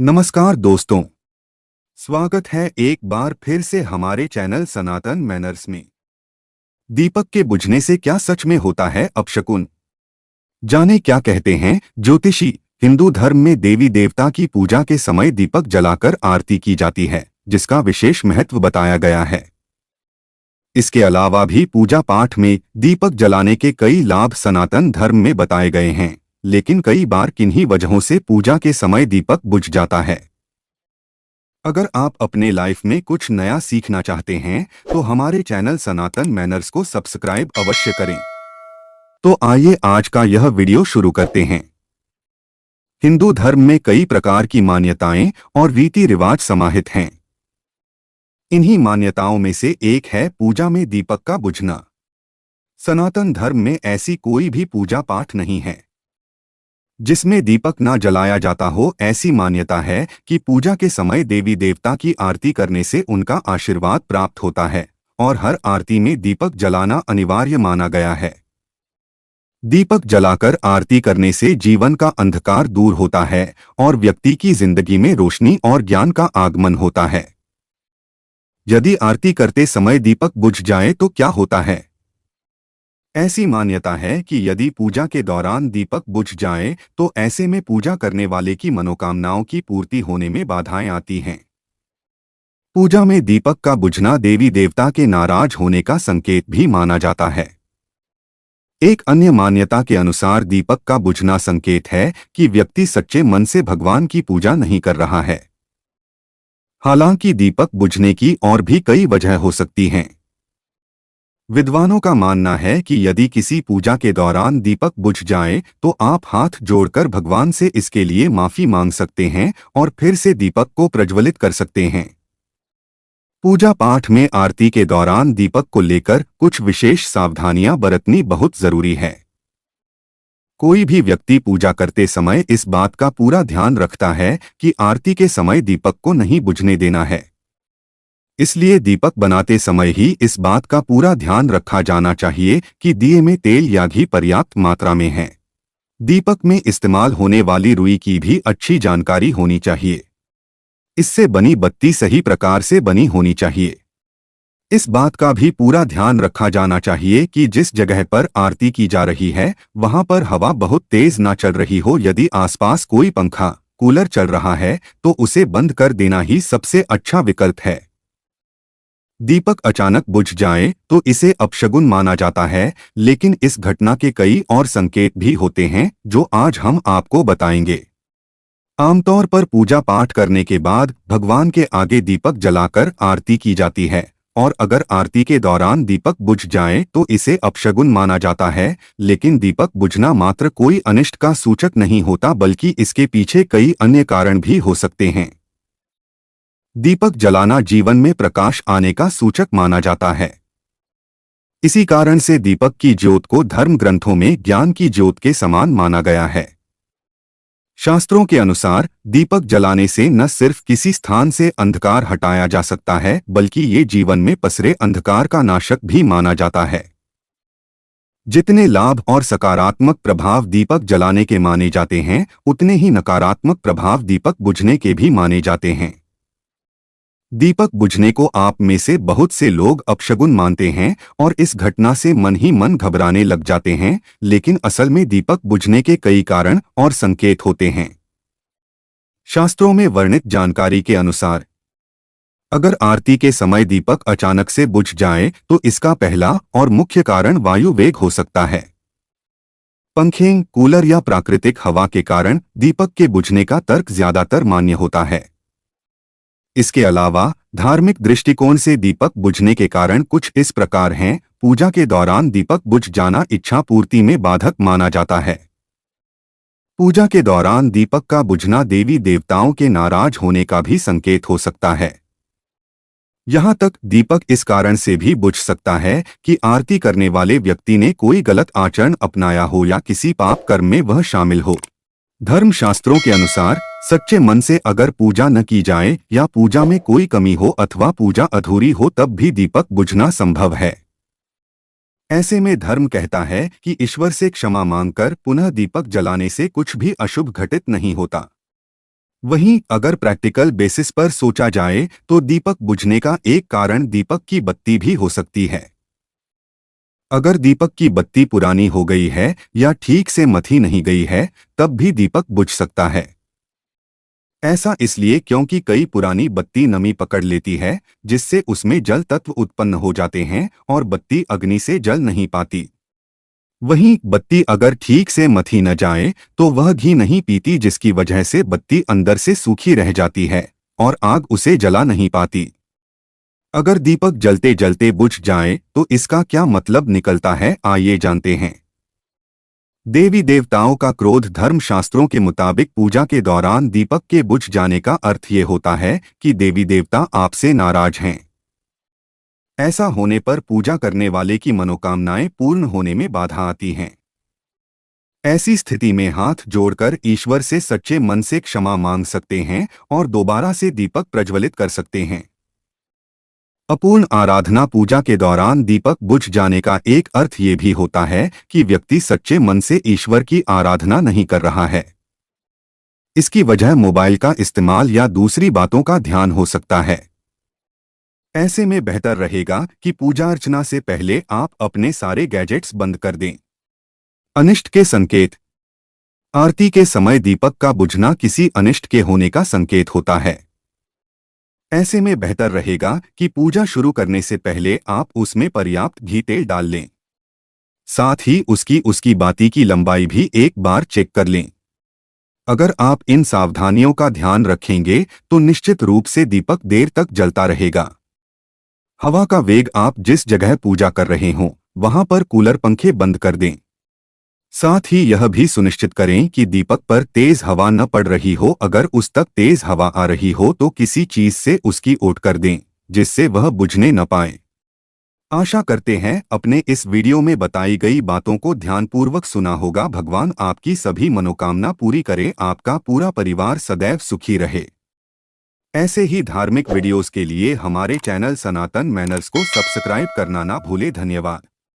नमस्कार दोस्तों, स्वागत है एक बार फिर से हमारे चैनल सनातन मैनर्स में। दीपक के बुझने से क्या सच में होता है अपशकुन? जाने क्या कहते हैं ज्योतिषी। हिंदू धर्म में देवी देवता की पूजा के समय दीपक जलाकर आरती की जाती है, जिसका विशेष महत्व बताया गया है। इसके अलावा भी पूजा पाठ में दीपक जलाने के कई लाभ सनातन धर्म में बताए गए हैं, लेकिन कई बार किन्हीं वजहों से पूजा के समय दीपक बुझ जाता है। अगर आप अपने लाइफ में कुछ नया सीखना चाहते हैं तो हमारे चैनल सनातन मैनर्स को सब्सक्राइब अवश्य करें। तो आइए आज का यह वीडियो शुरू करते हैं। हिंदू धर्म में कई प्रकार की मान्यताएं और रीति रिवाज समाहित हैं। इन्हीं मान्यताओं में से एक है पूजा में दीपक का बुझना। सनातन धर्म में ऐसी कोई भी पूजा पाठ नहीं है जिसमें दीपक न जलाया जाता हो। ऐसी मान्यता है कि पूजा के समय देवी देवता की आरती करने से उनका आशीर्वाद प्राप्त होता है और हर आरती में दीपक जलाना अनिवार्य माना गया है। दीपक जलाकर आरती करने से जीवन का अंधकार दूर होता है और व्यक्ति की जिंदगी में रोशनी और ज्ञान का आगमन होता है। यदि आरती करते समय दीपक बुझ जाए तो क्या होता है? ऐसी मान्यता है कि यदि पूजा के दौरान दीपक बुझ जाए तो ऐसे में पूजा करने वाले की मनोकामनाओं की पूर्ति होने में बाधाएं आती हैं। पूजा में दीपक का बुझना देवी देवता के नाराज होने का संकेत भी माना जाता है। एक अन्य मान्यता के अनुसार दीपक का बुझना संकेत है कि व्यक्ति सच्चे मन से भगवान की पूजा नहीं कर रहा है। हालांकि दीपक बुझने की और भी कई वजह हो सकती हैं। विद्वानों का मानना है कि यदि किसी पूजा के दौरान दीपक बुझ जाए तो आप हाथ जोड़कर भगवान से इसके लिए माफी मांग सकते हैं और फिर से दीपक को प्रज्वलित कर सकते हैं। पूजा पाठ में आरती के दौरान दीपक को लेकर कुछ विशेष सावधानियां बरतनी बहुत जरूरी है। कोई भी व्यक्ति पूजा करते समय इस बात का पूरा ध्यान रखता है कि आरती के समय दीपक को नहीं बुझने देना है। इसलिए दीपक बनाते समय ही इस बात का पूरा ध्यान रखा जाना चाहिए कि दिए में तेल या घी पर्याप्त मात्रा में है। दीपक में इस्तेमाल होने वाली रुई की भी अच्छी जानकारी होनी चाहिए। इससे बनी बत्ती सही प्रकार से बनी होनी चाहिए। इस बात का भी पूरा ध्यान रखा जाना चाहिए कि जिस जगह पर आरती की जा रही है वहां पर हवा बहुत तेज ना चल रही हो। यदि आसपास कोई पंखा कूलर चल रहा है तो उसे बंद कर देना ही सबसे अच्छा विकल्प है। दीपक अचानक बुझ जाए तो इसे अपशगुन माना जाता है, लेकिन इस घटना के कई और संकेत भी होते हैं जो आज हम आपको बताएंगे। आमतौर पर पूजा पाठ करने के बाद भगवान के आगे दीपक जलाकर आरती की जाती है और अगर आरती के दौरान दीपक बुझ जाए तो इसे अपशगुन माना जाता है। लेकिन दीपक बुझना मात्र कोई अनिष्ट का सूचक नहीं होता, बल्कि इसके पीछे कई अन्य कारण भी हो सकते हैं। दीपक जलाना जीवन में प्रकाश आने का सूचक माना जाता है। इसी कारण से दीपक की ज्योत को धर्म ग्रंथों में ज्ञान की ज्योत के समान माना गया है। शास्त्रों के अनुसार दीपक जलाने से न सिर्फ किसी स्थान से अंधकार हटाया जा सकता है, बल्कि ये जीवन में पसरे अंधकार का नाशक भी माना जाता है। जितने लाभ और सकारात्मक प्रभाव दीपक जलाने के माने जाते हैं, उतने ही नकारात्मक प्रभाव दीपक बुझने के भी माने जाते हैं। दीपक बुझने को आप में से बहुत से लोग अपशगुन मानते हैं और इस घटना से मन ही मन घबराने लग जाते हैं, लेकिन असल में दीपक बुझने के कई कारण और संकेत होते हैं। शास्त्रों में वर्णित जानकारी के अनुसार अगर आरती के समय दीपक अचानक से बुझ जाए तो इसका पहला और मुख्य कारण वायु वेग हो सकता है। पंखे, कूलर या प्राकृतिक हवा के कारण दीपक के बुझने का तर्क ज्यादातर मान्य होता है। इसके अलावा धार्मिक दृष्टिकोण से दीपक बुझने के कारण कुछ इस प्रकार हैं। पूजा के दौरान दीपक बुझ जाना इच्छा पूर्ति में बाधक माना जाता है। पूजा के दौरान दीपक का बुझना देवी देवताओं के नाराज होने का भी संकेत हो सकता है। यहाँ तक दीपक इस कारण से भी बुझ सकता है कि आरती करने वाले व्यक्ति ने कोई गलत आचरण अपनाया हो या किसी पाप कर्म में वह शामिल हो। धर्मशास्त्रों के अनुसार सच्चे मन से अगर पूजा न की जाए या पूजा में कोई कमी हो अथवा पूजा अधूरी हो तब भी दीपक बुझना संभव है। ऐसे में धर्म कहता है कि ईश्वर से क्षमा मांगकर पुनः दीपक जलाने से कुछ भी अशुभ घटित नहीं होता। वहीं अगर प्रैक्टिकल बेसिस पर सोचा जाए तो दीपक बुझने का एक कारण दीपक की बत्ती भी हो सकती है। अगर दीपक की बत्ती पुरानी हो गई है या ठीक से मथी नहीं गई है, तब भी दीपक बुझ सकता है। ऐसा इसलिए क्योंकि कई पुरानी बत्ती नमी पकड़ लेती है, जिससे उसमें जल तत्व उत्पन्न हो जाते हैं और बत्ती अग्नि से जल नहीं पाती। वहीं बत्ती अगर ठीक से मथी न जाए तो वह घी नहीं पीती, जिसकी वजह से बत्ती अंदर से सूखी रह जाती है और आग उसे जला नहीं पाती। अगर दीपक जलते जलते बुझ जाए तो इसका क्या मतलब निकलता है, आइए जानते हैं। देवी देवताओं का क्रोध। धर्म शास्त्रों के मुताबिक पूजा के दौरान दीपक के बुझ जाने का अर्थ ये होता है कि देवी देवता आपसे नाराज हैं। ऐसा होने पर पूजा करने वाले की मनोकामनाएं पूर्ण होने में बाधा आती हैं। ऐसी स्थिति में हाथ जोड़कर ईश्वर से सच्चे मन से क्षमा मांग सकते हैं और दोबारा से दीपक प्रज्वलित कर सकते हैं। अपूर्ण आराधना। पूजा के दौरान दीपक बुझ जाने का एक अर्थ ये भी होता है कि व्यक्ति सच्चे मन से ईश्वर की आराधना नहीं कर रहा है। इसकी वजह मोबाइल का इस्तेमाल या दूसरी बातों का ध्यान हो सकता है। ऐसे में बेहतर रहेगा कि पूजा अर्चना से पहले आप अपने सारे गैजेट्स बंद कर दें। अनिष्ट के संकेत। आरती के समय दीपक का बुझना किसी अनिष्ट के होने का संकेत होता है। ऐसे में बेहतर रहेगा कि पूजा शुरू करने से पहले आप उसमें पर्याप्त घी तेल डाल लें। साथ ही उसकी बाती की लंबाई भी एक बार चेक कर लें। अगर आप इन सावधानियों का ध्यान रखेंगे तो निश्चित रूप से दीपक देर तक जलता रहेगा। हवा का वेग। आप जिस जगह पूजा कर रहे हों वहां पर कूलर पंखे बंद कर दें। साथ ही यह भी सुनिश्चित करें कि दीपक पर तेज हवा न पड़ रही हो। अगर उस तक तेज हवा आ रही हो तो किसी चीज से उसकी ओट कर दें, जिससे वह बुझने न पाए। आशा करते हैं अपने इस वीडियो में बताई गई बातों को ध्यानपूर्वक सुना होगा। भगवान आपकी सभी मनोकामना पूरी करे, आपका पूरा परिवार सदैव सुखी रहे। ऐसे ही धार्मिक वीडियोस के लिए हमारे चैनल सनातन मैनर्स को सब्सक्राइब करना ना भूले। धन्यवाद।